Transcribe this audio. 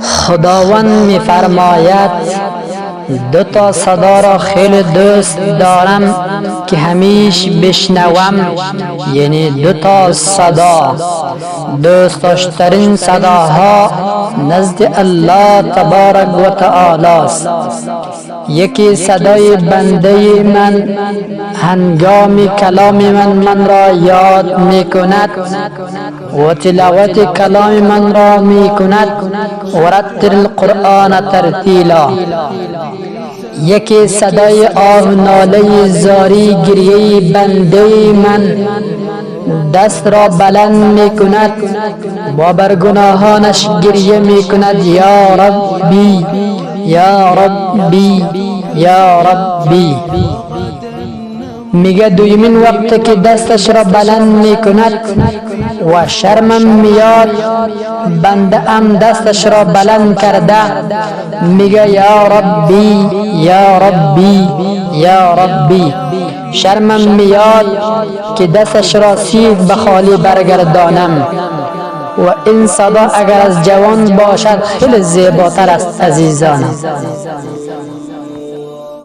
خداوند می‌فرماید دو تا صدا را خیلی دوست دارم که همیش بشنوم، یعنی دو تا صدا دوست داشترین صداها نزد الله تبارک و تعالی است. یکی صدای بنده من هنگام کلام من را یاد می کند و تلاوت کلام من را می کند و رتل القرآن ترتیلا. یکی صدای آه ناله زاری گریه بنده من دست را بلند می کند و بر گناهانش گریه می کند، یا ربی یا ربی یا ربی. میگه دویمین وقت که دستش را بلند می کند و شرمم میاد بنده ام دستش را بلند کرده، میگه یا ربی یا ربی یا ربی. شرمم میاد که دستش را سیخ به خالی برگردانم. و این صدا اگر از جوان باشد خیلی زیباتر است عزیزانم.